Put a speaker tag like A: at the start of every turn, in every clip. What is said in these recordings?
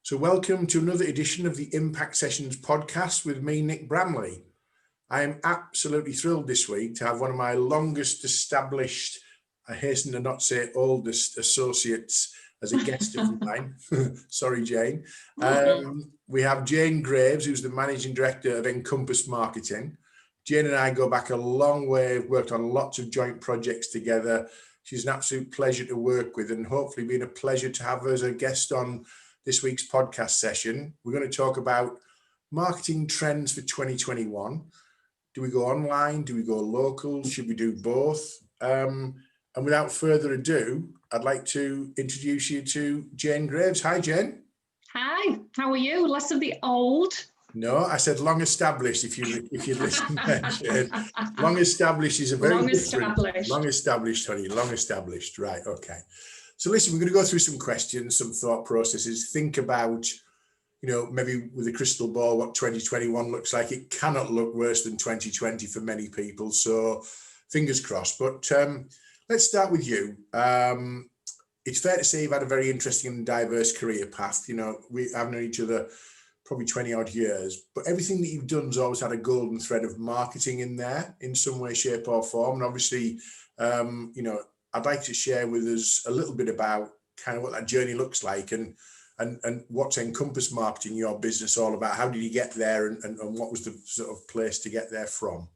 A: So welcome to another edition of the Impact Sessions podcast with me, Nick Bramley. I am absolutely thrilled this week to have one of my longest established, I hasten to not say oldest associates as a guest of mine. Sorry, Jayne. We have Jayne Graves, who's the Managing Director of Encompass Marketing. Jayne and I go back a long way, worked on lots of joint projects together. She's an absolute pleasure to work with and hopefully been a pleasure to have her as a guest on this week's podcast session. We're going to talk about marketing trends for 2021. Do we go online? Do we go local? Should we do both? And without further ado, I'd like to introduce you to Jayne Graves. Hi, Jayne.
B: Hi, how are you? Less of the old.
A: No, I said long established. If you listen, Jayne. Long established is a very different. Long established, honey. Long established. Right. Okay. So listen, we're going to go through some questions, some thought processes. Think about, maybe with a crystal ball, what 2021 looks like. It cannot look worse than 2020 for many people. So fingers crossed. But let's start with you. It's fair to say you've had a very interesting and diverse career path. We have known each other probably 20 odd years, but everything that you've done has always had a golden thread of marketing in there in some way, shape or form. And obviously, I'd like to share with us a little bit about kind of what that journey looks like and what's Encompass Marketing, your business, all about. How did you get there and what was the sort of place to get there from?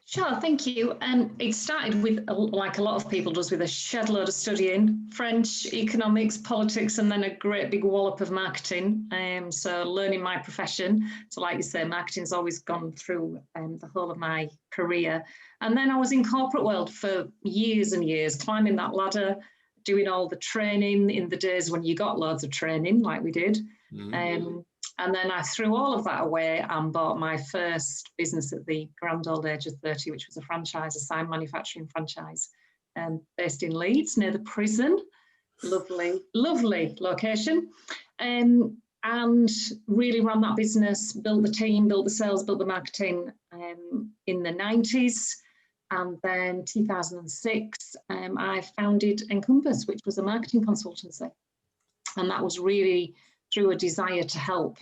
B: Sure, thank you. It started with, like a lot of people does, with a shed load of studying, French, economics, politics, and then a great big wallop of marketing. So learning my profession. So like you say, marketing's always gone through the whole of my career. And then I was in corporate world for years and years, climbing that ladder, doing all the training in the days when you got loads of training, like we did. And then I threw all of that away and bought my first business at the grand old age of 30, which was a franchise, a sign manufacturing franchise, based in Leeds near the prison. Lovely, lovely location. And really ran that business, built the team, built the sales, built the marketing in the 90s. And then 2006, I founded Encompass, which was a marketing consultancy. And that was really through a desire to help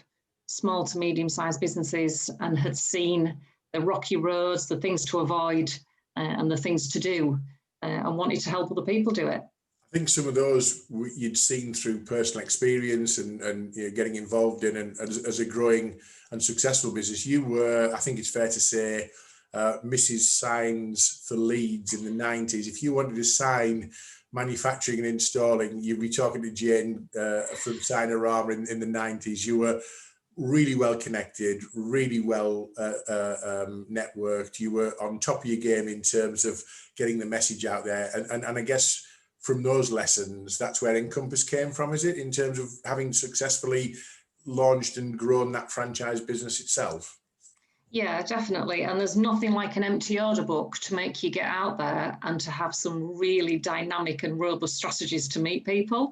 B: small to medium-sized businesses, and had seen the rocky roads, the things to avoid and the things to do, and wanted to help other people do it.
A: I think some of those you'd seen through personal experience and getting involved in, and as a growing and successful business, you were, I think it's fair to say, Mrs. Signs for Leeds in the 90s. If you wanted to sign manufacturing and installing, you'd be talking to Jayne from Signorama in the 90s. You were really well connected, really well networked. You were on top of your game in terms of getting the message out there. And I guess from those lessons, that's where Encompass came from, is it? In terms of having successfully launched and grown that franchise business itself?
B: Yeah, definitely. And there's nothing like an empty order book to make you get out there and to have some really dynamic and robust strategies to meet people.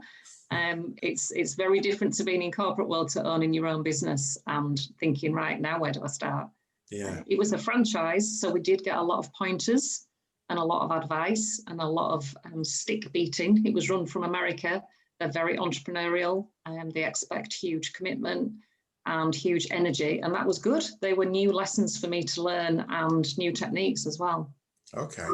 B: It's very different to being in corporate world, to owning your own business and thinking, right, now where do I start? Yeah. It was a franchise, so we did get a lot of pointers and a lot of advice and a lot of stick beating. It was run from America. They're very entrepreneurial and they expect huge commitment and huge energy, and that was good. They were new lessons for me to learn and new techniques as well. Okay.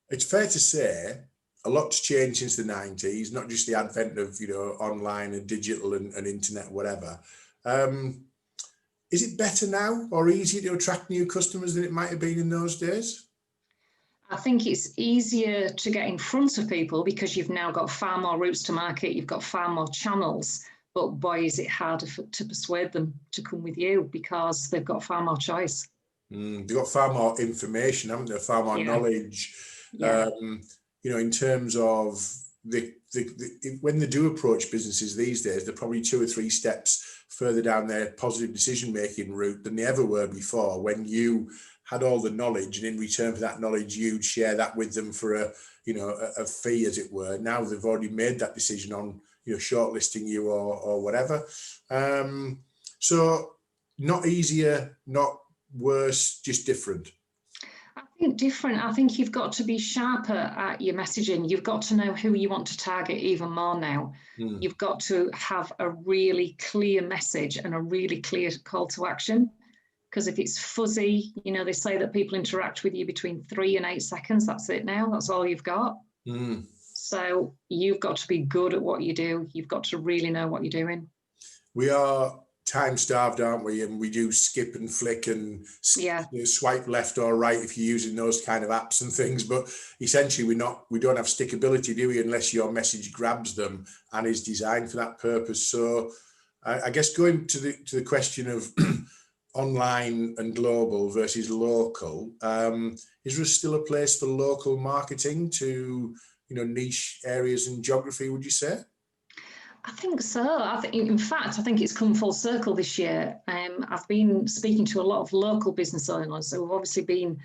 A: It's fair to say a lot's changed since the 90s, not just the advent of online and digital and internet, whatever. Is it better now or easier to attract new customers than it might have been in those days?
B: I think it's easier to get in front of people because you've now got far more routes to market, you've got far more channels. But boy, is it harder to persuade them to come with you because they've got far more choice.
A: They've got far more information, haven't they? Far more knowledge. Yeah. In terms of when they do approach businesses these days, they're probably 2 or 3 steps further down their positive decision-making route than they ever were before, when you had all the knowledge, and in return for that knowledge, you'd share that with them for a fee, as it were. Now they've already made that decision on shortlisting you or whatever. So not easier, not worse, just different.
B: I think different. I think you've got to be sharper at your messaging. You've got to know who you want to target even more now. You've got to have a really clear message and a really clear call to action. Because if it's fuzzy, you know, they say that people interact with you between 3 and 8 seconds. That's it now. That's all you've got. So you've got to be good at what you do. You've got to really know what you're doing.
A: We are time starved, aren't we? And we do skip and flick and swipe left or right if you're using those kind of apps and things. But essentially, we don't have stickability, do we? Unless your message grabs them and is designed for that purpose. So I guess going to the question of online and global versus local, is there still a place for local marketing to, you know, niche areas and geography, would you say?
B: I think so. In fact, I think it's come full circle this year. I've been speaking to a lot of local business owners who have obviously been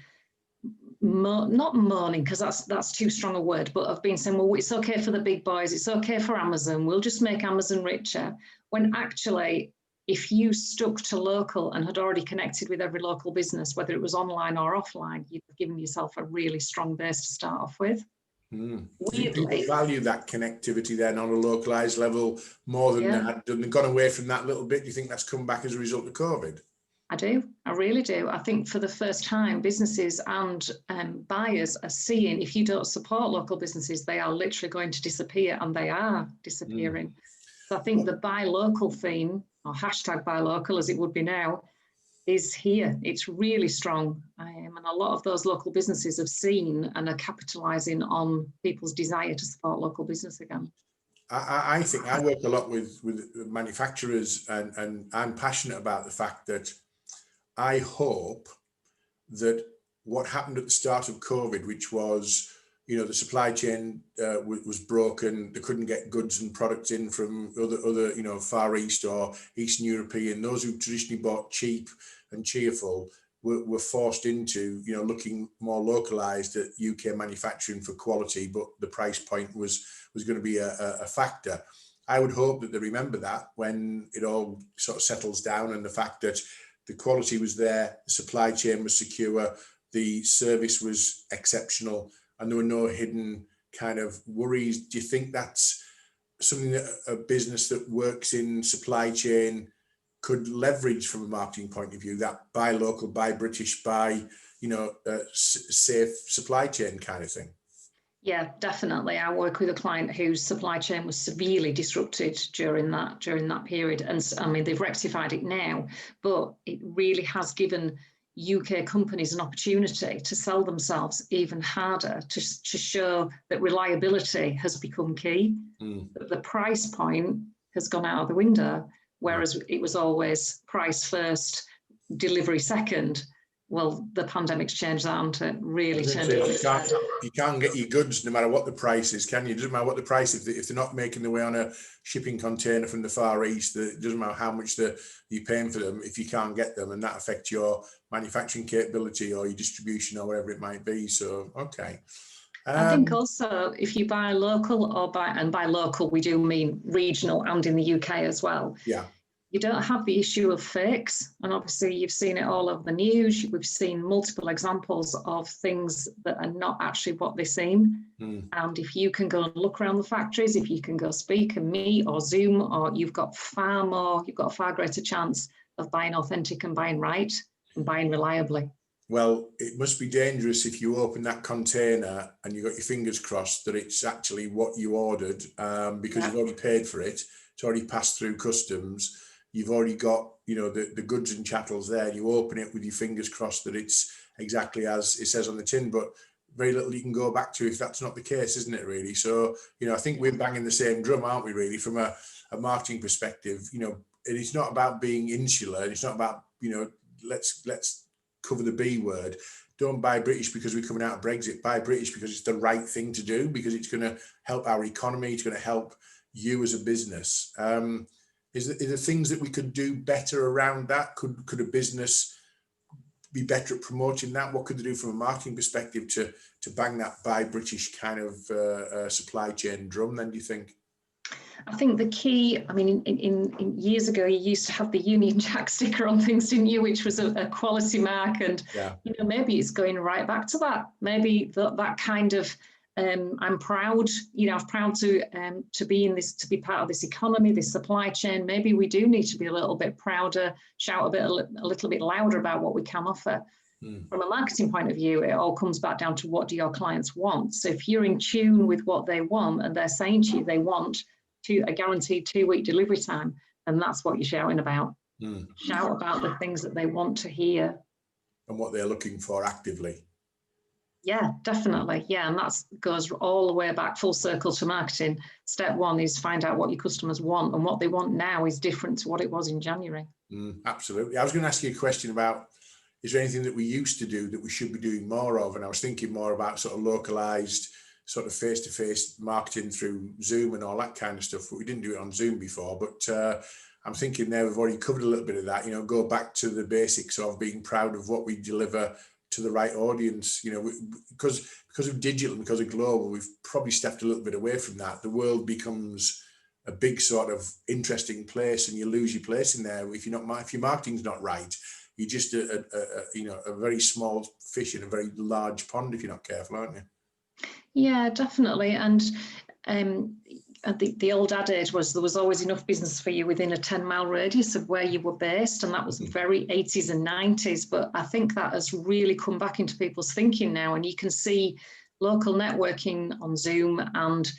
B: not moaning, because that's too strong a word, but I've been saying, well, it's okay for the big boys, it's okay for Amazon, we'll just make Amazon richer. When actually, if you stuck to local and had already connected with every local business, whether it was online or offline, you'd have given yourself a really strong base to start off with.
A: Do people value that connectivity then on a localized level more than that? Have they gone away from that a little bit? Do you think that's come back as a result of COVID?
B: I do. I really do. I think for the first time, businesses and buyers are seeing, if you don't support local businesses, they are literally going to disappear, and they are disappearing. So I think the buy local theme, or hashtag buy local as it would be now, is here. It's really strong. And a lot of those local businesses have seen and are capitalising on people's desire to support local business again.
A: I think I work a lot with manufacturers, and I'm passionate about the fact that I hope that what happened at the start of COVID, which was, you know, the supply chain was broken, they couldn't get goods and products in from other, you know, Far East or Eastern European, those who traditionally bought cheap and cheerful were forced into, you know, looking more localized at UK manufacturing for quality, but the price point was going to be a factor. I would hope that they remember that when it all sort of settles down, and the fact that the quality was there, the supply chain was secure, the service was exceptional, and there were no hidden kind of worries. Do you think that's something that a business that works in supply chain could leverage from a marketing point of view, that buy local, buy British, buy, you know, safe supply chain kind of thing?
B: Yeah, definitely. I work with a client whose supply chain was severely disrupted during that period. And I mean, they've rectified it now, but it really has given UK companies an opportunity to sell themselves even harder, to show that reliability has become key. That the price point has gone out of the window, whereas it was always price first, delivery second. Well, the pandemic's changed that, and it really turned it on its head.
A: You can't get your goods no matter what the price is, can you? It doesn't matter what the price is. If they're not making their way on a shipping container from the Far East, it doesn't matter how much you're paying for them if you can't get them, and that affects your manufacturing capability or your distribution or whatever it might be. So, okay.
B: I think also if you buy local or by local, we do mean regional and in the UK as well.
A: Yeah.
B: You don't have the issue of fakes. And obviously you've seen it all over the news. We've seen multiple examples of things that are not actually what they seem. And if you can go and look around the factories, if you can go speak and meet or Zoom, or you've got a far greater chance of buying authentic and buying right and buying reliably.
A: Well, it must be dangerous if you open that container and you've got your fingers crossed that it's actually what you ordered, because you've already paid for it. It's already passed through customs. You've already got, you know, the goods and chattels there. You open it with your fingers crossed that it's exactly as it says on the tin, but very little you can go back to if that's not the case, isn't it, really? So, you know, I think we're banging the same drum, aren't we, really, from a marketing perspective. You know, and it's not about being insular. It's not about, you know, let's cover the B word. Don't buy British because we're coming out of Brexit. Buy British because it's the right thing to do, because it's going to help our economy. It's going to help you as a business. Is there things that we could do better around that? Could a business be better at promoting that? What could they do from a marketing perspective to bang that buy British kind of supply chain drum then, do you think?
B: I think the key, I mean, in years ago, you used to have the Union Jack sticker on things, didn't you? Which was a quality mark, and you know, maybe it's going right back to that. Maybe that kind of, I'm proud, you know, I'm proud to be in this, to be part of this economy, this supply chain. Maybe we do need to be a little bit prouder, shout a little bit louder about what we can offer. From a marketing point of view, it all comes back down to what do your clients want. So if you're in tune with what they want and they're saying to you they want a guaranteed 2-week delivery time, and that's what you're shouting about. Shout about the things that they want to hear.
A: And what they're looking for actively.
B: Yeah, definitely. Yeah, and that goes all the way back full circle to marketing. Step one is find out what your customers want, and what they want now is different to what it was in January.
A: Absolutely. I was going to ask you a question about, is there anything that we used to do that we should be doing more of? And I was thinking more about sort of localized, sort of face-to-face marketing through Zoom and all that kind of stuff. But we didn't do it on Zoom before. But I'm thinking now we've already covered a little bit of that. You know, go back to the basics of being proud of what we deliver to the right audience. You know, because of digital and because of global, we've probably stepped a little bit away from that. The world becomes a big sort of interesting place, and you lose your place in there if your marketing's not right. You're just a very small fish in a very large pond if you're not careful, aren't you?
B: Yeah, definitely. And the old adage was there was always enough business for you within a 10-mile radius of where you were based, and that was very 80s and 90s. But I think that has really come back into people's thinking now, and you can see local networking on Zoom and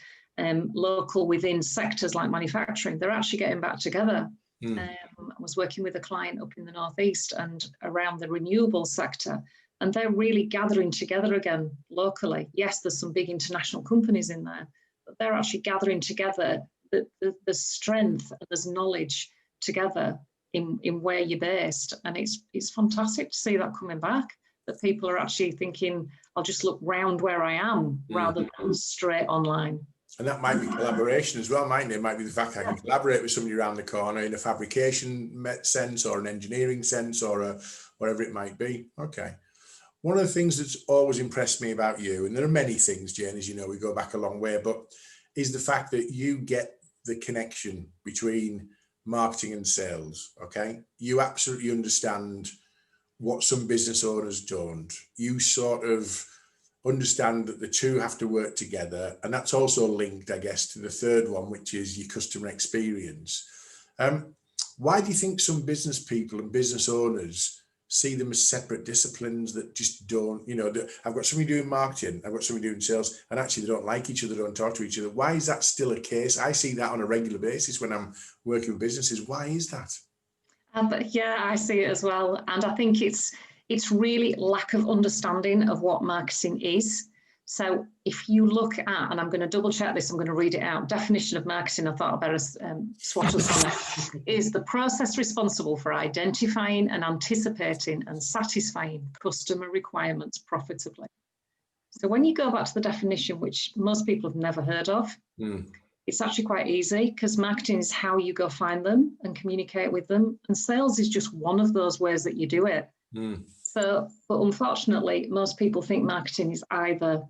B: local within sectors like manufacturing. They're actually getting back together. I was working with a client up in the northeast and around the renewable sector, and they're really gathering together again locally. Yes, there's some big international companies in there, but they're actually gathering together the strength and there's knowledge together in where you're based. And it's fantastic to see that coming back, that people are actually thinking, I'll just look round where I am rather than straight online.
A: And that might be collaboration as well, mightn't it? It might be the fact I can collaborate with somebody around the corner in a fabrication sense or an engineering sense or whatever it might be. Okay. One of the things that's always impressed me about you, and there are many things, Jayne, as you know, we go back a long way, but is the fact that you get the connection between marketing and sales, okay? You absolutely understand what some business owners don't. You sort of understand that the two have to work together, and that's also linked, I guess, to the third one, which is your customer experience. Why do you think some business people and business owners see them as separate disciplines that just don't, you know, I've got somebody doing marketing, I've got somebody doing sales, and actually they don't like each other, don't talk to each other? Why is that still a case? I see that on a regular basis when I'm working with businesses. Why is that?
B: But yeah, I see it as well. And I think it's really lack of understanding of what marketing is. So if you look at, and I'm going to double check this, I'm going to read it out. Definition of marketing, I thought I better swat us on it, is the process responsible for identifying and anticipating and satisfying customer requirements profitably. So when you go back to the definition, which most people have never heard of, it's actually quite easy, because marketing is how you go find them and communicate with them. And sales is just one of those ways that you do it. So, but unfortunately, most people think marketing is either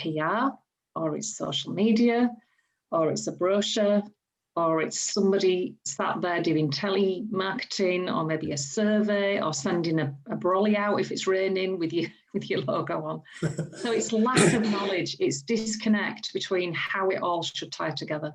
B: PR, or it's social media, or it's a brochure, or it's somebody sat there doing telemarketing, or maybe a survey, or sending a brolly out if it's raining with your logo on. So it's lack of knowledge, it's disconnect between how it all should tie together.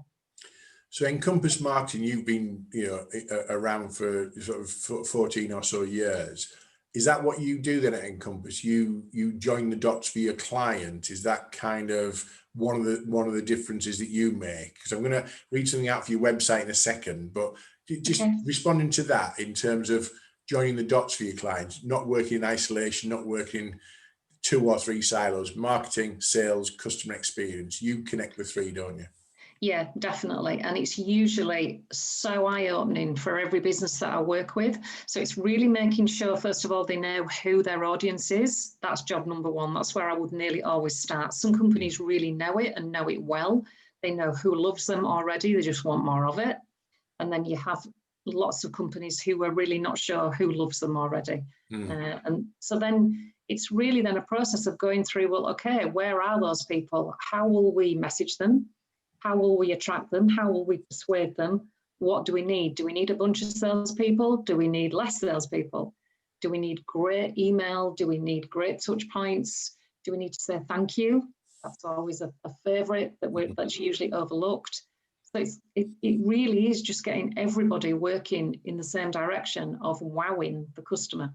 A: So Encompass Marketing, you've been, you know, around for sort of 14 or so years. Is that what you do then at Encompass? You join the dots for your client? Is that kind of one of the differences that you make? Because I'm going to read something out for your website in a second, but just responding to that in terms of joining the dots for your clients, not working in isolation, not working 2 or 3 silos: marketing, sales, customer experience. You connect the 3, don't you?
B: Yeah, definitely. And it's usually so eye-opening for every business that I work with. So it's really making sure, first of all, they know who their audience is. That's job number 1. That's where I would nearly always start. Some companies really know it and know it well. They know who loves them already. They just want more of it. And then you have lots of companies who are really not sure who loves them already. And so then it's really then a process of going through, well, okay, where are those people? How will we message them? How will we attract them? How will we persuade them? What do we need? Do we need a bunch of salespeople? Do we need less salespeople? Do we need great email? Do we need great touch points? Do we need to say thank you? That's always a favourite that's usually overlooked. So it really is just getting everybody working in the same direction of wowing the customer.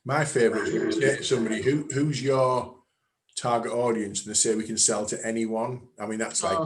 B: My favourite is
A: to say to somebody, who's your target audience, and they say we can sell to anyone. I mean, that's like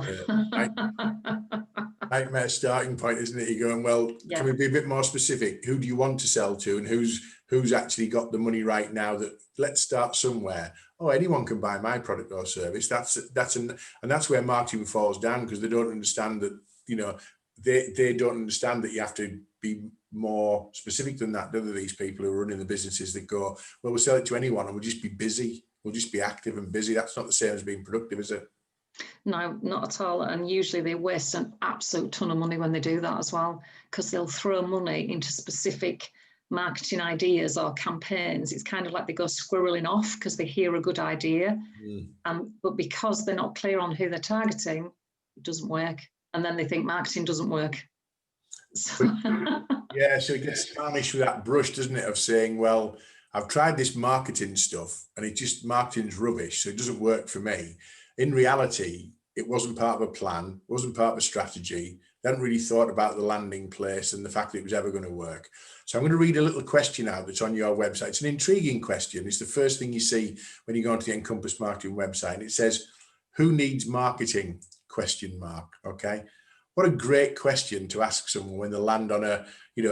A: nightmare starting point, isn't it? You're going, well, can we be a bit more specific? Who do you want to sell to, and who's actually got the money right now? That let's start somewhere. Oh, anyone can buy my product or service. And that's where marketing falls down, because they don't understand that, you know, they don't understand that you have to be more specific than that. Other these people who are running the businesses that go, well, we'll sell it to anyone and we'll just be busy. We'll just be active and busy. That's not the same as being productive, is it?
B: No, not at all. And usually they waste an absolute ton of money when they do that as well, because they'll throw money into specific marketing ideas or campaigns. It's kind of like they go squirreling off because they hear a good idea. But because they're not clear on who they're targeting, it doesn't work. And then they think marketing doesn't work. So
A: yeah, so it gets tarnished with that brush, doesn't it, of saying, well, I've tried this marketing stuff and marketing's rubbish, so it doesn't work for me. In reality, it wasn't part of a plan, wasn't part of a strategy. They hadn't really thought about the landing place and the fact that it was ever going to work. So I'm going to read a little question out that's on your website. It's an intriguing question. It's the first thing you see when you go onto the Encompass Marketing website. And it says, who needs marketing? ? Okay. What a great question to ask someone when they land on a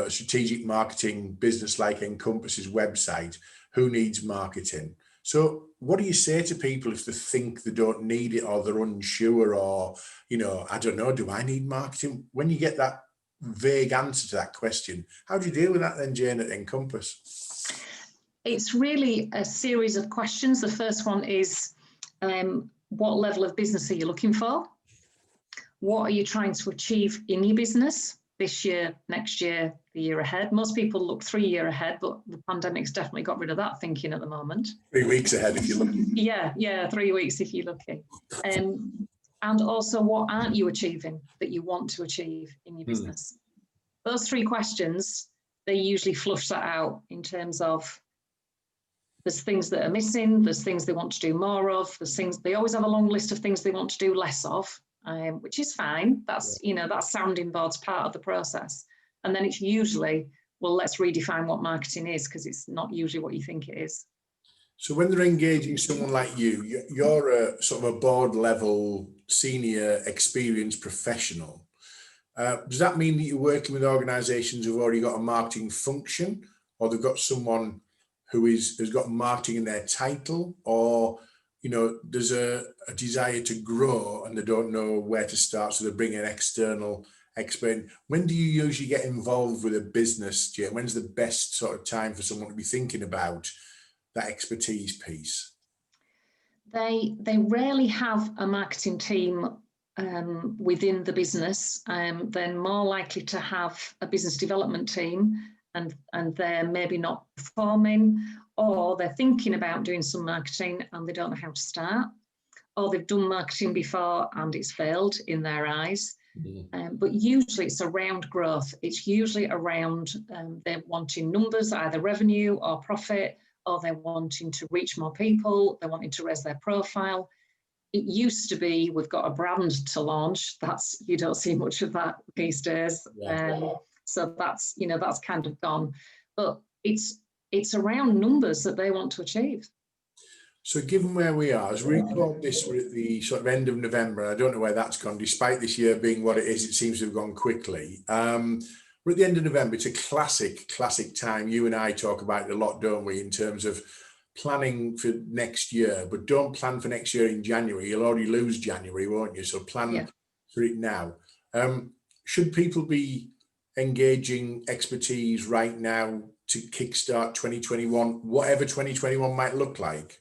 A: strategic marketing business like Encompass's website. Who needs marketing? So what do you say to people if they think they don't need it, or they're unsure, or, I don't know, do I need marketing? When you get that vague answer to that question, how do you deal with that then, Jayne, at Encompass?
B: It's really a series of questions. The first one is, what level of business are you looking for? What are you trying to achieve in your business this year, next year, the year ahead? Most people look 3 years ahead, but the pandemic's definitely got rid of that thinking at the moment.
A: 3 weeks ahead if you're lucky.
B: Yeah, 3 weeks if you're lucky. And also, what aren't you achieving that you want to achieve in your business? Those 3 questions, they usually flush that out in terms of there's things that are missing, there's things they want to do more of, there's things, they always have a long list of things they want to do less of. Which is fine. That's, that sounding board's part of the process. And then it's usually, well, let's redefine what marketing is, because it's not usually what you think it is.
A: So when they're engaging someone like you, you're a sort of a board level, senior, experienced professional. Does that mean that you're working with organizations who've already got a marketing function, or they've got someone who has got marketing in their title, or there's a desire to grow and they don't know where to start, so they bring an external expert? When do you usually get involved with a business, Jayne? When's the best sort of time for someone to be thinking about that expertise piece?
B: They rarely have a marketing team within the business. They're more likely to have a business development team, and they're maybe not performing, or they're thinking about doing some marketing and they don't know how to start, or they've done marketing before and it's failed in their eyes. But usually it's around growth. It's usually around they're wanting numbers, either revenue or profit, or they're wanting to reach more people, they're wanting to raise their profile. It used to be, we've got a brand to launch. You don't see much of that these days. So that's kind of gone. But it's around numbers that they want to achieve.
A: So given where we are, as we record this, we're at the sort of end of November. I don't know where that's gone. Despite this year being what it is, it seems to have gone quickly. We're at the end of November. It's a classic time. You and I talk about it a lot, don't we, in terms of planning for next year, but don't plan for next year in January. You'll already lose January, won't you? So plan for it now. Should people be engaging expertise right now to kickstart 2021, whatever 2021 might look like?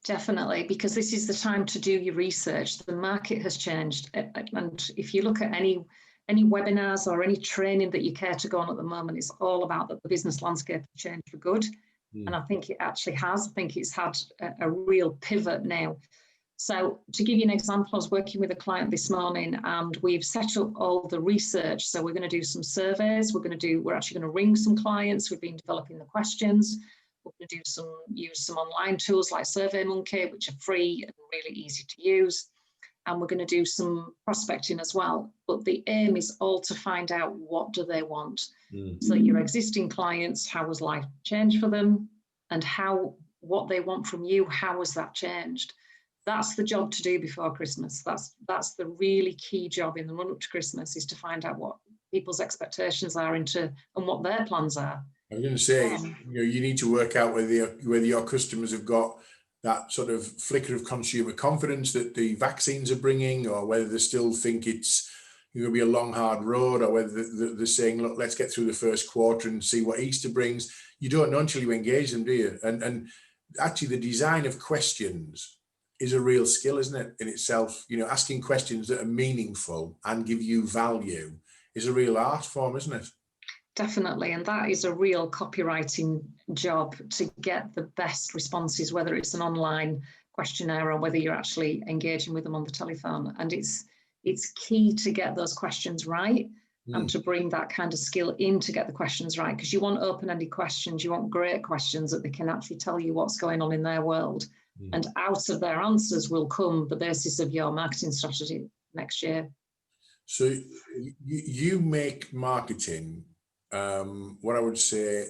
B: Definitely, because this is the time to do your research. The market has changed. And if you look at any webinars or any training that you care to go on at the moment, it's all about that the business landscape has changed for good. And I think it actually has. I think it's had a real pivot now. So to give you an example, I was working with a client this morning and we've set up all the research. So we're going to do some surveys. We're actually going to ring some clients. We've been developing the questions. We're going to use some online tools like SurveyMonkey, which are free and really easy to use. And we're going to do some prospecting as well. But the aim is all to find out, what do they want? So your existing clients, how has life changed for them? And what they want from you, how has that changed? That's the job to do before Christmas. That's the really key job in the run up to Christmas, is to find out what people's expectations are and what their plans are.
A: I was going to say, you need to work out whether your customers have got that sort of flicker of consumer confidence that the vaccines are bringing, or whether they still think it's going to be a long, hard road, or whether they're saying, look, let's get through the first quarter and see what Easter brings. You don't know until you engage them, do you? And actually, the design of questions is a real skill, isn't it, in itself? Asking questions that are meaningful and give you value is a real art form, isn't it?
B: Definitely, and that is a real copywriting job, to get the best responses, whether it's an online questionnaire or whether you're actually engaging with them on the telephone. And it's key to get those questions right and to bring that kind of skill in to get the questions right, because you want open-ended questions. You want great questions that they can actually tell you what's going on in their world. And out of their answers will come the basis of your marketing strategy next year.
A: So you make marketing, what I would say,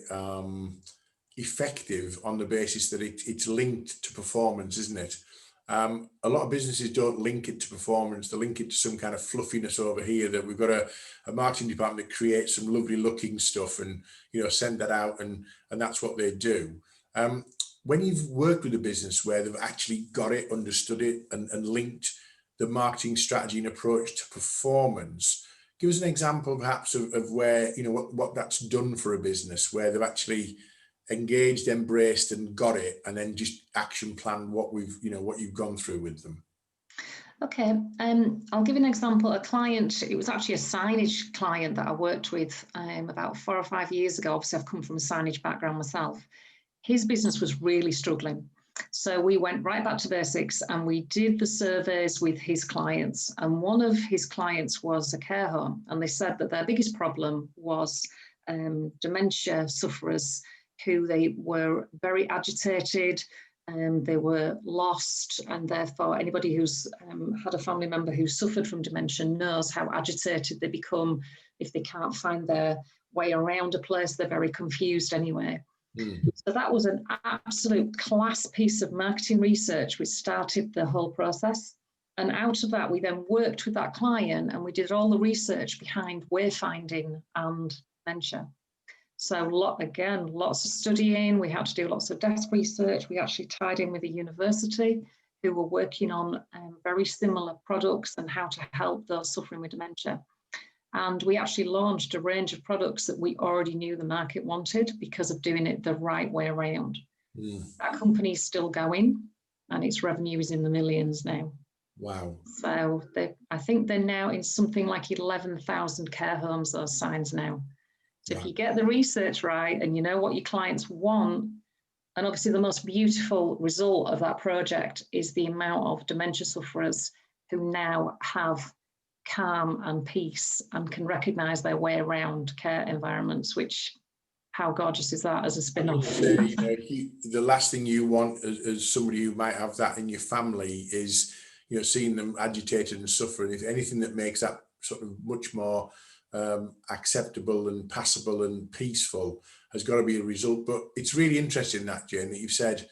A: effective on the basis that it's linked to performance, isn't it? A lot of businesses don't link it to performance. They link it to some kind of fluffiness over here, that we've got a marketing department that creates some lovely looking stuff and, send that out, and that's what they do. When you've worked with a business where they've actually got it, understood it, and linked the marketing strategy and approach to performance, give us an example perhaps of where, what that's done for a business, where they've actually engaged, embraced, and got it, and then just action plan what you've gone through with them.
B: Okay, I'll give you an example. A client, it was actually a signage client that I worked with about 4 or 5 years ago. Obviously, I've come from a signage background myself. His business was really struggling. So we went right back to basics and we did the surveys with his clients. And one of his clients was a care home. And they said that their biggest problem was dementia sufferers, who they were very agitated, and they were lost. And therefore, anybody who's had a family member who suffered from dementia knows how agitated they become. If they can't find their way around a place, they're very confused anyway. So that was an absolute class piece of marketing research, which started the whole process. And out of that, we then worked with that client and we did all the research behind wayfinding and dementia. So lots of studying. We had to do lots of desk research. We actually tied in with a university who were working on very similar products and how to help those suffering with dementia. And we actually launched a range of products that we already knew the market wanted because of doing it the right way around. That company is still going and its revenue is in the millions now.
A: Wow.
B: So I think they're now in something like 11,000 care homes, those signs now. So if you get the research right and you know what your clients want, and obviously the most beautiful result of that project is the amount of dementia sufferers who now have calm and peace and can recognize their way around care environments, which, how gorgeous is that as a spin-off?
A: The last thing you want as somebody who might have that in your family is, seeing them agitated and suffering. If anything that makes that sort of much more acceptable and passable and peaceful has got to be a result. But it's really interesting that, Jayne, that you've said,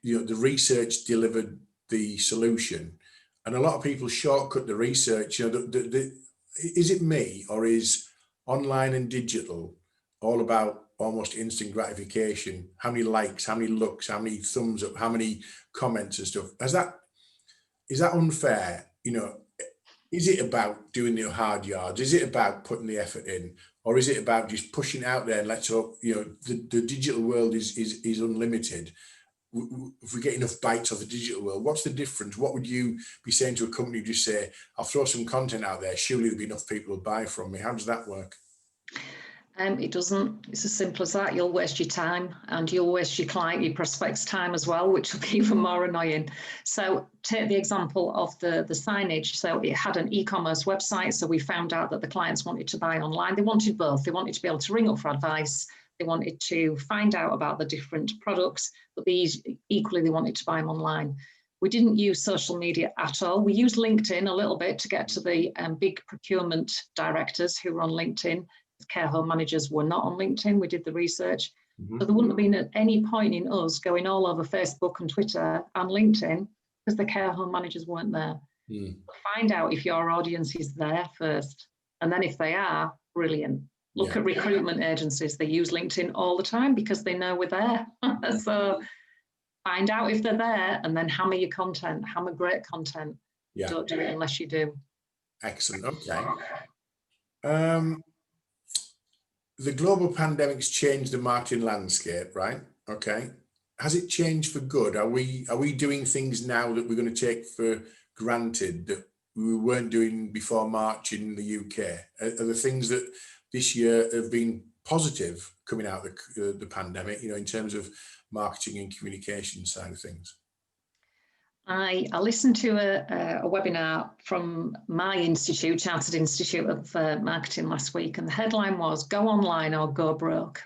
A: the research delivered the solution. And a lot of people shortcut the research. Is it me, or is online and digital all about almost instant gratification? How many likes, how many looks, how many thumbs up, how many comments and stuff? Is that unfair? Is it about doing the hard yards? Is it about putting the effort in, or is it about just pushing out there and let's hope? The digital world is unlimited. If we get enough bites of the digital world, what's the difference? What would you be saying to a company who just say, I'll throw some content out there, surely there'll be enough people who buy from me? How does that work?
B: It doesn't. It's as simple as that. You'll waste your time, and you'll waste your client, your prospect's time as well, which will be even more annoying. So take the example of the signage. So it had an e-commerce website. So we found out that the clients wanted to buy online. They wanted both. They wanted to be able to ring up for advice. They wanted to find out about the different products, but equally they wanted to buy them online. We didn't use social media at all. We used LinkedIn a little bit to get to the big procurement directors who were on LinkedIn. Care home managers were not on LinkedIn. We did the research. So there wouldn't have been at any point in us going all over Facebook and Twitter and LinkedIn because the care home managers weren't there. Find out if your audience is there first. And then if they are, brilliant. Look at recruitment agencies. They use LinkedIn all the time because they know we're there. So find out if they're there and then hammer your content, hammer great content. Don't do it unless you do.
A: Excellent. Okay. The global pandemic's changed the marketing landscape, right? Okay. Has it changed for good? Are we doing things now that we're going to take for granted that we weren't doing before March in the UK? Are the things that this year have been positive coming out of the pandemic, in terms of marketing and communication side of things?
B: I listened to a webinar from my institute, Chartered Institute of Marketing, last week, and the headline was "Go online or go broke."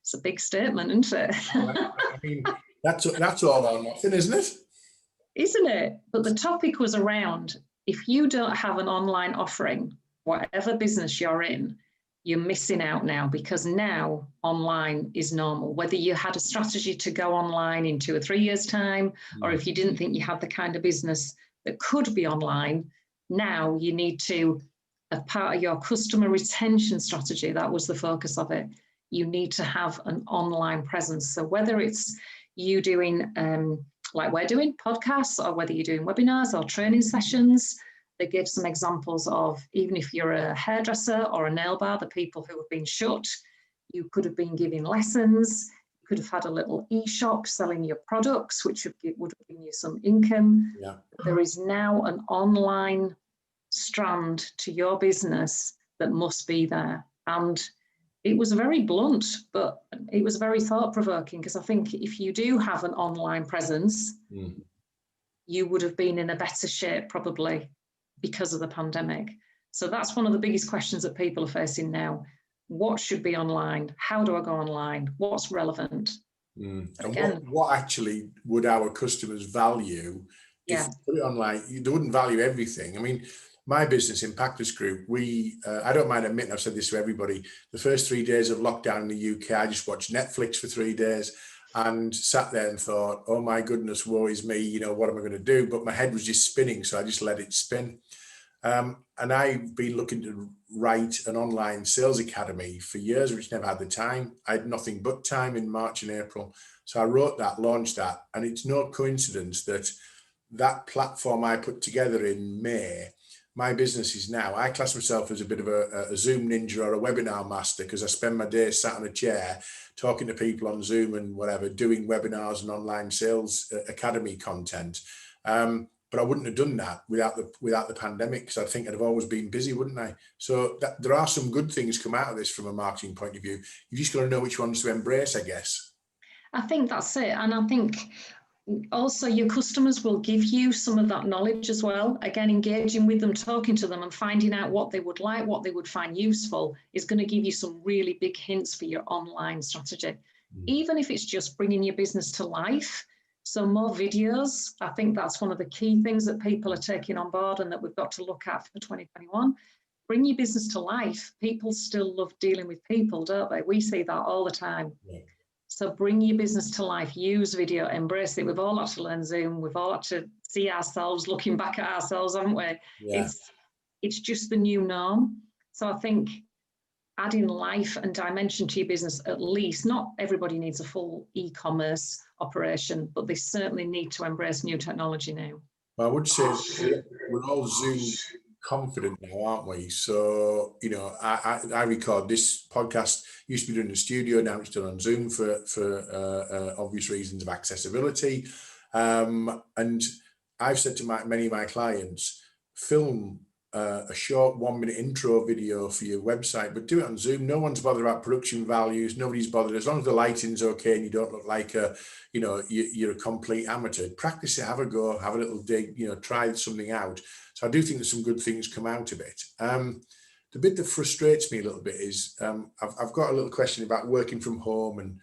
B: It's a big statement, isn't it?
A: I mean, that's all or nothing, isn't it?
B: Isn't it? But the topic was around, if you don't have an online offering, whatever business you're in, you're missing out now, because now online is normal. Whether you had a strategy to go online in 2 or 3 years' time, or if you didn't think you had the kind of business that could be online, now you need to, as part of your customer retention strategy, that was the focus of it, you need to have an online presence. So whether it's you doing, like we're doing, podcasts, or whether you're doing webinars or training sessions, they gave some examples of, even if you're a hairdresser or a nail bar, the people who have been shut, you could have been giving lessons, you could have had a little e-shop selling your products, which would have given you some income. There is now an online strand to your business that must be there. And it was very blunt, but it was very thought-provoking, because I think if you do have an online presence, you would have been in a better shape probably because of the pandemic. So that's one of the biggest questions that people are facing now. What should be online? How do I go online? What's relevant?
A: And what actually would our customers value if you put it online? They wouldn't value everything. I mean, my business, IMPACTUS Group, I don't mind admitting, I've said this to everybody, the first 3 days of lockdown in the UK, I just watched Netflix for 3 days and sat there and thought, oh my goodness, woe is me, what am I going to do? But my head was just spinning, so I just let it spin. And I've been looking to write an online sales academy for years, which never had the time. I had nothing but time in March and April. So I wrote that, launched that, and it's no coincidence that that platform I put together in May, my business is now, I class myself as a bit of a Zoom ninja or a webinar master, because I spend my day sat on a chair talking to people on Zoom and whatever, doing webinars and online sales academy content. But I wouldn't have done that without the pandemic, because I think I'd have always been busy, wouldn't I? So there are some good things come out of this from a marketing point of view. You just got to know which ones to embrace, I guess.
B: I think that's it. And I think also your customers will give you some of that knowledge as well. Again, engaging with them, talking to them and finding out what they would like, what they would find useful is going to give you some really big hints for your online strategy. Even if it's just bringing your business to life. So more videos, I think that's one of the key things that people are taking on board and that we've got to look at for 2021. Bring your business to life. People still love dealing with people, don't they? We see that all the time. So bring your business to life, use video, embrace it. We've all had to learn Zoom. We've all had to see ourselves, looking back at ourselves, haven't we? It's just the new norm. So I think adding life and dimension to your business, at least, not everybody needs a full e-commerce operation, but they certainly need to embrace new technology now.
A: Well, I would say we're all Zoom confident now, aren't we? So, I record this podcast, used to be done in the studio, now it's done on Zoom for obvious reasons of accessibility. And I've said to many of my clients, film a short 1-minute intro video for your website, but do it on Zoom. No one's bothered about production values. Nobody's bothered. As long as the lighting's okay and you don't look like you're a complete amateur, practice it, have a go, have a little dig, try something out. So I do think there's some good things come out of it. The bit that frustrates me a little bit is I've got a little question about working from home, and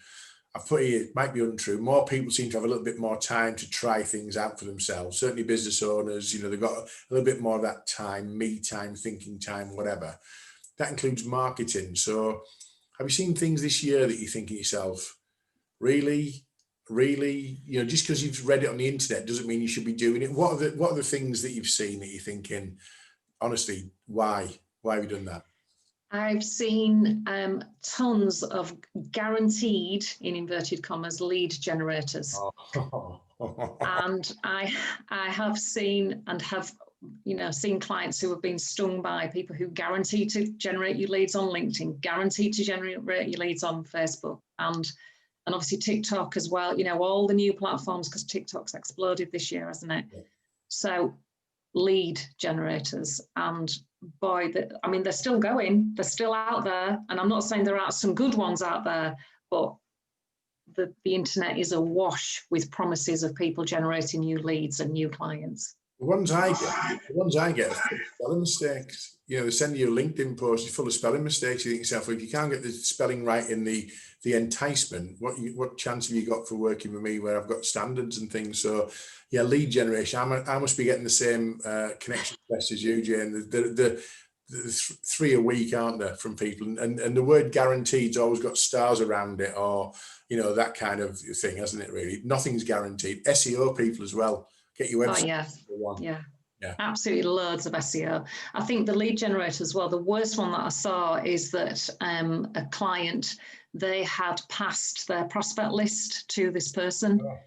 A: I've put here, it might be untrue, more people seem to have a little bit more time to try things out for themselves. Certainly business owners, they've got a little bit more of that time, me time, thinking time, whatever. That includes marketing. So have you seen things this year that you think to yourself, really, just because you've read it on the internet doesn't mean you should be doing it? What are the things that you've seen that you're thinking, honestly, why have you done that?
B: I've seen tons of guaranteed, in inverted commas, lead generators. And I have seen and have seen clients who have been stung by people who guarantee to generate you leads on LinkedIn, guarantee to generate you leads on Facebook, and obviously TikTok as well. All the new platforms, because TikTok's exploded this year, hasn't it? Yeah. So lead generators, and boy, they're still going, they're still out there, and I'm not saying there aren't some good ones out there, but the internet is awash with promises of people generating new leads and new clients. The ones I
A: get are full of spelling mistakes. They send you a LinkedIn post full of spelling mistakes. You think to yourself, well, if you can't get the spelling right in the enticement, what chance have you got for working with me where I've got standards and things? So yeah, lead generation. I must be getting the same connection requests as you, Jayne. The 3 a week, aren't there, from people? And the word guaranteed's always got stars around it, or that kind of thing, hasn't it? Really, nothing's guaranteed. SEO people as well. Get your website.
B: Oh, yeah. Absolutely loads of SEO. I think the lead generator as well, the worst one that I saw is that a client, they had passed their prospect list to this person. Oh.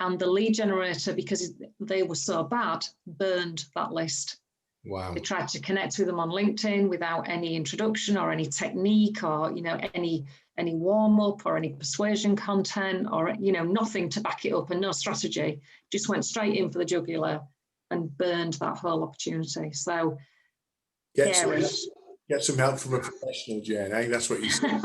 B: And the lead generator, because they were so bad, burned that list. Wow. They tried to connect with them on LinkedIn without any introduction or any technique or, any warm-up or any persuasion content or, nothing to back it up, and no strategy. Just went straight in for the jugular and burned that whole opportunity. So
A: get some help from a professional, Jayne. I think that's what you said.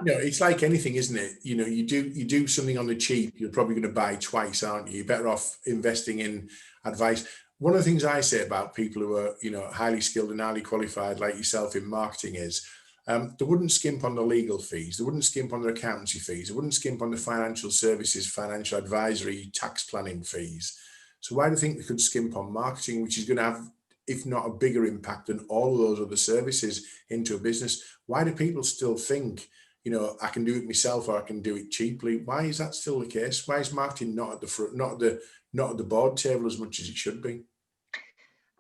A: It's like anything, isn't it? You do something on the cheap, you're probably going to buy twice, aren't you? You're better off investing in advice. One of the things I say about people who are, highly skilled and highly qualified like yourself in marketing is they wouldn't skimp on the legal fees, they wouldn't skimp on their accountancy fees, they wouldn't skimp on the financial services, financial advisory, tax planning fees. So why do you think they could skimp on marketing, which is going to have, if not a bigger impact than all of those other services into a business? Why do people still think, I can do it myself or I can do it cheaply? Why is that still the case? Why is marketing not at the front, not at the board table as much as it should be?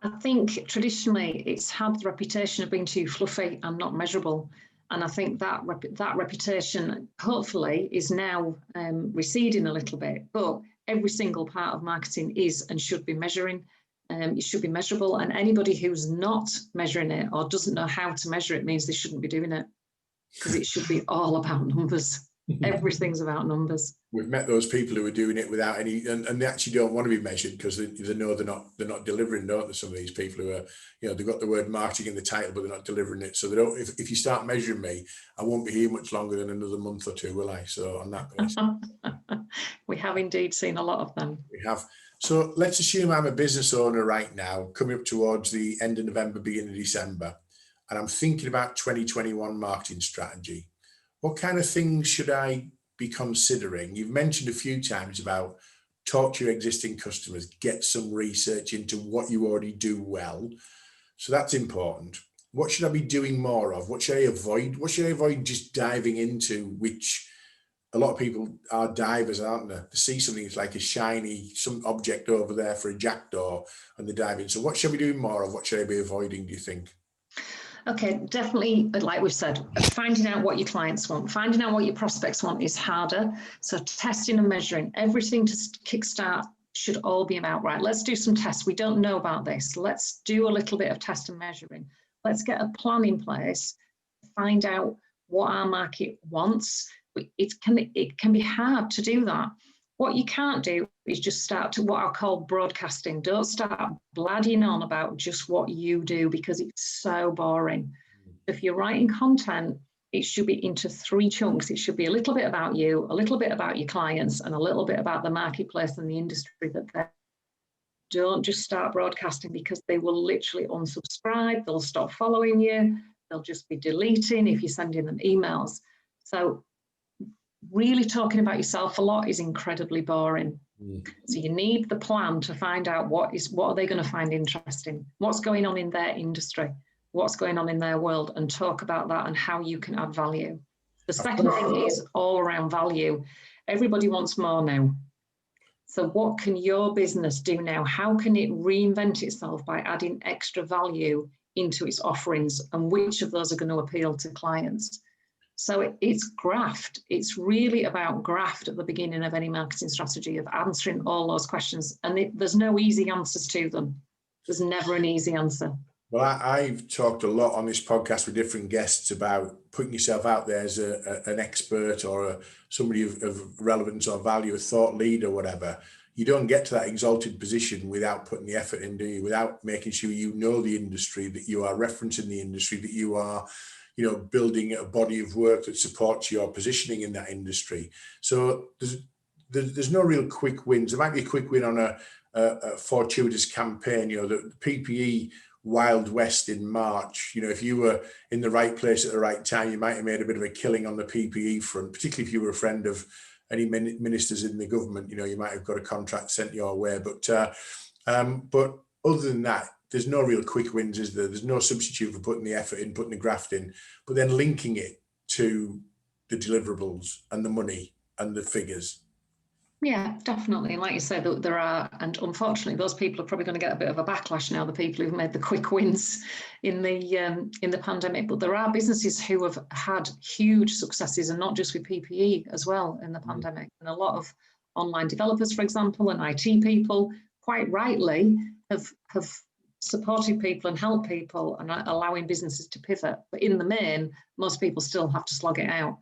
B: I think traditionally it's had the reputation of being too fluffy and not measurable. And I think that reputation hopefully is now receding a little bit, but every single part of marketing is and should be measuring. It should be measurable, and anybody who's not measuring it or doesn't know how to measure it means they shouldn't be doing it, because it should be all about numbers. Everything's about numbers.
A: We've met those people who are doing it without any, and they actually don't want to be measured because they know they're not delivering, don't they? Some of these people who are, they've got the word marketing in the title, but they're not delivering it. So they don't. If you start measuring me, I won't be here much longer than another month or two, will I? So on that basis,
B: we have indeed seen a lot of them.
A: We have. So let's assume I'm a business owner right now, coming up towards the end of November, beginning of December, and I'm thinking about 2021 marketing strategy. What kind of things should I be considering? You've mentioned a few times about talk to your existing customers, get some research into what you already do well. So that's important. What should I be doing more of? What should I avoid? What should I avoid just diving into, which a lot of people are divers, aren't they? They see something that's like a shiny, some object over there for a jackdaw, and they dive in. So what should I be doing more of? What should I be avoiding, do you think?
B: Okay, definitely, like we've said, finding out what your clients want, finding out what your prospects want is harder. So testing and measuring, everything to kickstart should all be about, right, let's do some tests. We don't know about this. Let's do a little bit of test and measuring. Let's get a plan in place, find out what our market wants. It can be hard to do that. What you can't do is just start to what I call broadcasting. Don't start bladding on about just what you do, because it's so boring. If you're writing content, it should be into 3 chunks. It should be a little bit about you, a little bit about your clients, and a little bit about the marketplace and the industry that they're. Don't just start broadcasting, because they will literally unsubscribe, they'll stop following you, they'll just be deleting if you're sending them emails. So really talking about yourself a lot is incredibly boring. So you need the plan to find out what are they going to find interesting, what's going on in their industry, what's going on in their world, and talk about that and how you can add value. The second thing is all around value. Everybody wants more now. So what can your business do now? How can it reinvent itself by adding extra value into its offerings, and which of those are going to appeal to clients? So it's graft. It's really about graft at the beginning of any marketing strategy, of answering all those questions. And there's no easy answers to them. There's never an easy answer.
A: Well, I've talked a lot on this podcast with different guests about putting yourself out there as an expert or somebody of relevance or value, a thought leader, whatever. You don't get to that exalted position without putting the effort in, do you? Without making sure you know the industry, that you are referencing the industry, that you are, building a body of work that supports your positioning in that industry. So there's no real quick wins. There might be a quick win on a fortuitous campaign, the PPE Wild West in March. If you were in the right place at the right time, you might have made a bit of a killing on the PPE front, particularly if you were a friend of any ministers in the government. You might have got a contract sent your way. But other than that, there's no real quick wins, is there? There's no substitute for putting the effort in, putting the graft in, but then linking it to the deliverables and the money and the figures.
B: Yeah, definitely. And like you said, there are, and unfortunately, those people are probably going to get a bit of a backlash now, the people who've made the quick wins in the pandemic. But there are businesses who have had huge successes, and not just with PPE as well in the pandemic. And a lot of online developers, for example, and IT people, quite rightly, have supported people and helped people and allowing businesses to pivot. But in the main, most people still have to slog it out.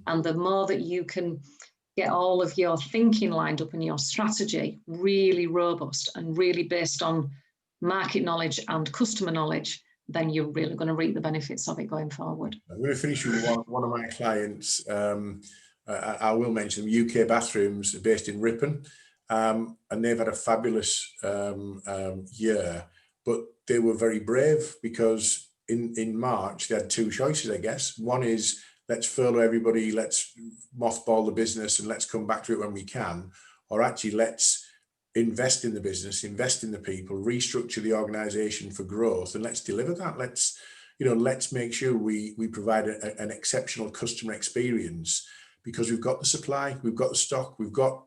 B: And the more that you can get all of your thinking lined up and your strategy really robust and really based on market knowledge and customer knowledge, then you're really going to reap the benefits of it going forward.
A: I'm going to finish with one of my clients. I will mention them, UK Bathrooms, based in Ripon, and they've had a fabulous year, but they were very brave, because in March they had 2 choices, I guess. One is, let's furlough everybody, let's mothball the business, and let's come back to it when we can. Or actually, let's invest in the business, invest in the people, restructure the organization for growth, and let's deliver that. Let's make sure we provide an exceptional customer experience, because we've got the supply, we've got the stock,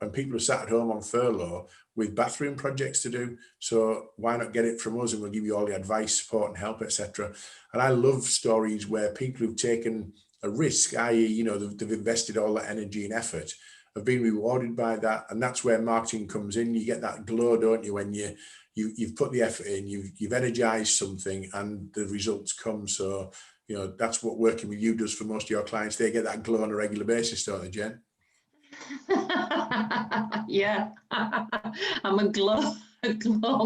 A: and people are sat at home on furlough with bathroom projects to do. So why not get it from us, and we'll give you all the advice, support and help, etc. And I love stories where people who've taken a risk, i.e., they've invested all that energy and effort, have been rewarded by that. And that's where marketing comes in. You get that glow, don't you, when you've put the effort in, you've energized something, and the results come. So, that's what working with you does for most of your clients. They get that glow on a regular basis, don't they, Jayne?
B: Yeah, I'm a glow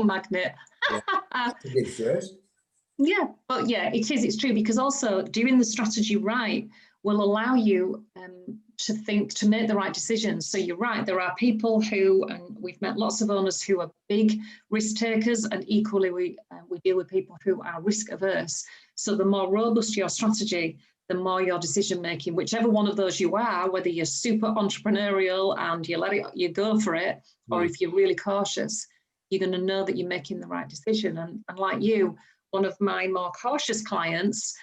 B: magnet.
A: Yeah, that's a good phrase.
B: Yeah, but yeah, it is. It's true, because also doing the strategy right will allow you to make the right decisions. So you're right, there are people who, and we've met lots of owners who are big risk takers, and equally we deal with people who are risk averse. So the more robust your strategy, the more your decision making, whichever one of those you are, whether you're super entrepreneurial and you go for it, or if you're really cautious, you're going to know that you're making the right decision. And like you, one of my more cautious clients,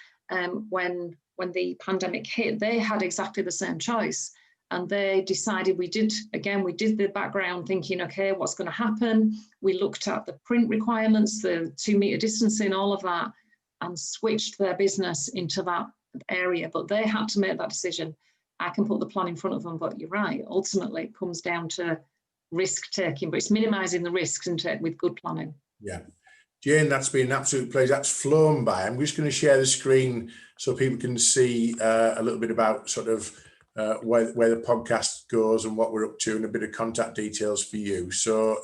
B: when the pandemic hit, they had exactly the same choice. And they decided, we did the background thinking, okay, what's going to happen? We looked at the print requirements, the 2 meter distancing, all of that, and switched their business into that area. But they had to make that decision. I can put the plan in front of them, but you're right. Ultimately, it comes down to risk taking, but it's minimizing the risks with good planning.
A: Yeah. Jayne, that's been an absolute pleasure. That's flown by. I'm just going to share the screen so people can see a little bit about sort of where the podcast goes and what we're up to, and a bit of contact details for you. So,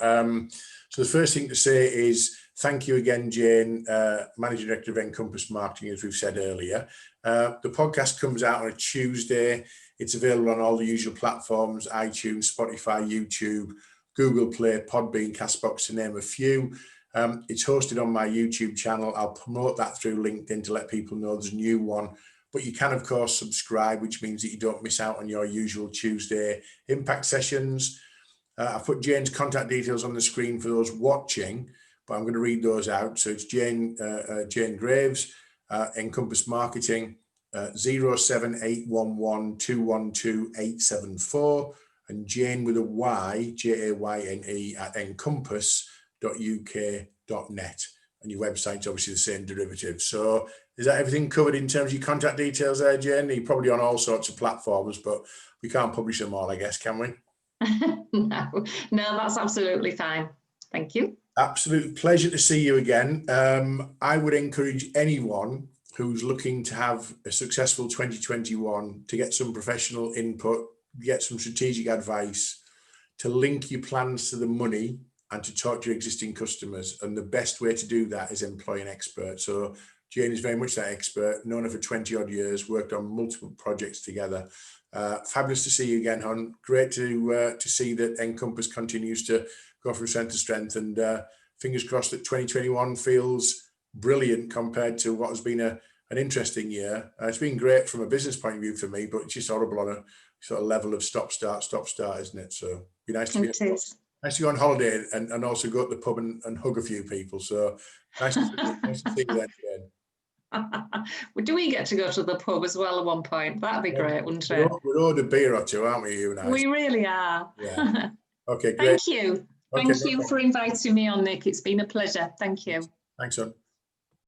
A: so the first thing to say is thank you again, Jayne, Managing Director of Encompass Marketing, as we've said earlier. The podcast comes out on a Tuesday. It's available on all the usual platforms: iTunes, Spotify, YouTube, Google Play, Podbean, Castbox, to name a few. It's hosted on my YouTube channel. I'll promote that through LinkedIn to let people know there's a new one. But you can, of course, subscribe, which means that you don't miss out on your usual Tuesday impact sessions. I've put Jayne's contact details on the screen for those watching, but I'm going to read those out. So it's Jayne Graves, Encompass Marketing, 07811212874, and Jayne with a Y, Jayne at encompass.uk.net. And your website's obviously the same derivative. So is that everything covered in terms of your contact details there, Jayne? You're probably on all sorts of platforms, but we can't publish them all, I guess, can we?
B: No, that's absolutely fine. Thank you.
A: Absolute pleasure to see you again. I would encourage anyone who's looking to have a successful 2021 to get some professional input, get some strategic advice, to link your plans to the money and to talk to your existing customers. And the best way to do that is employ an expert. So Jayne is very much that expert, known her for 20 odd years, worked on multiple projects together. Fabulous to see you again, hon. Great to see that Encompass continues to go from strength to strength, and fingers crossed that 2021 feels brilliant compared to what has been an interesting year. It's been great from a business point of view for me, but it's just horrible on a sort of level of stop start, isn't it? So it'd be nice to be nice to go on holiday and also go to the pub and hug a few people. So nice to see you then, Jayne.
B: Do we get to go to the pub as well at one point? That'd be great, wouldn't it?
A: We're owed a beer or two, aren't we, you and I?
B: We really are.
A: Yeah. Okay, great.
B: Thank you.
A: Okay,
B: Thank you for inviting me on, Nick. It's been a pleasure. Thank you.
A: Thanks, son.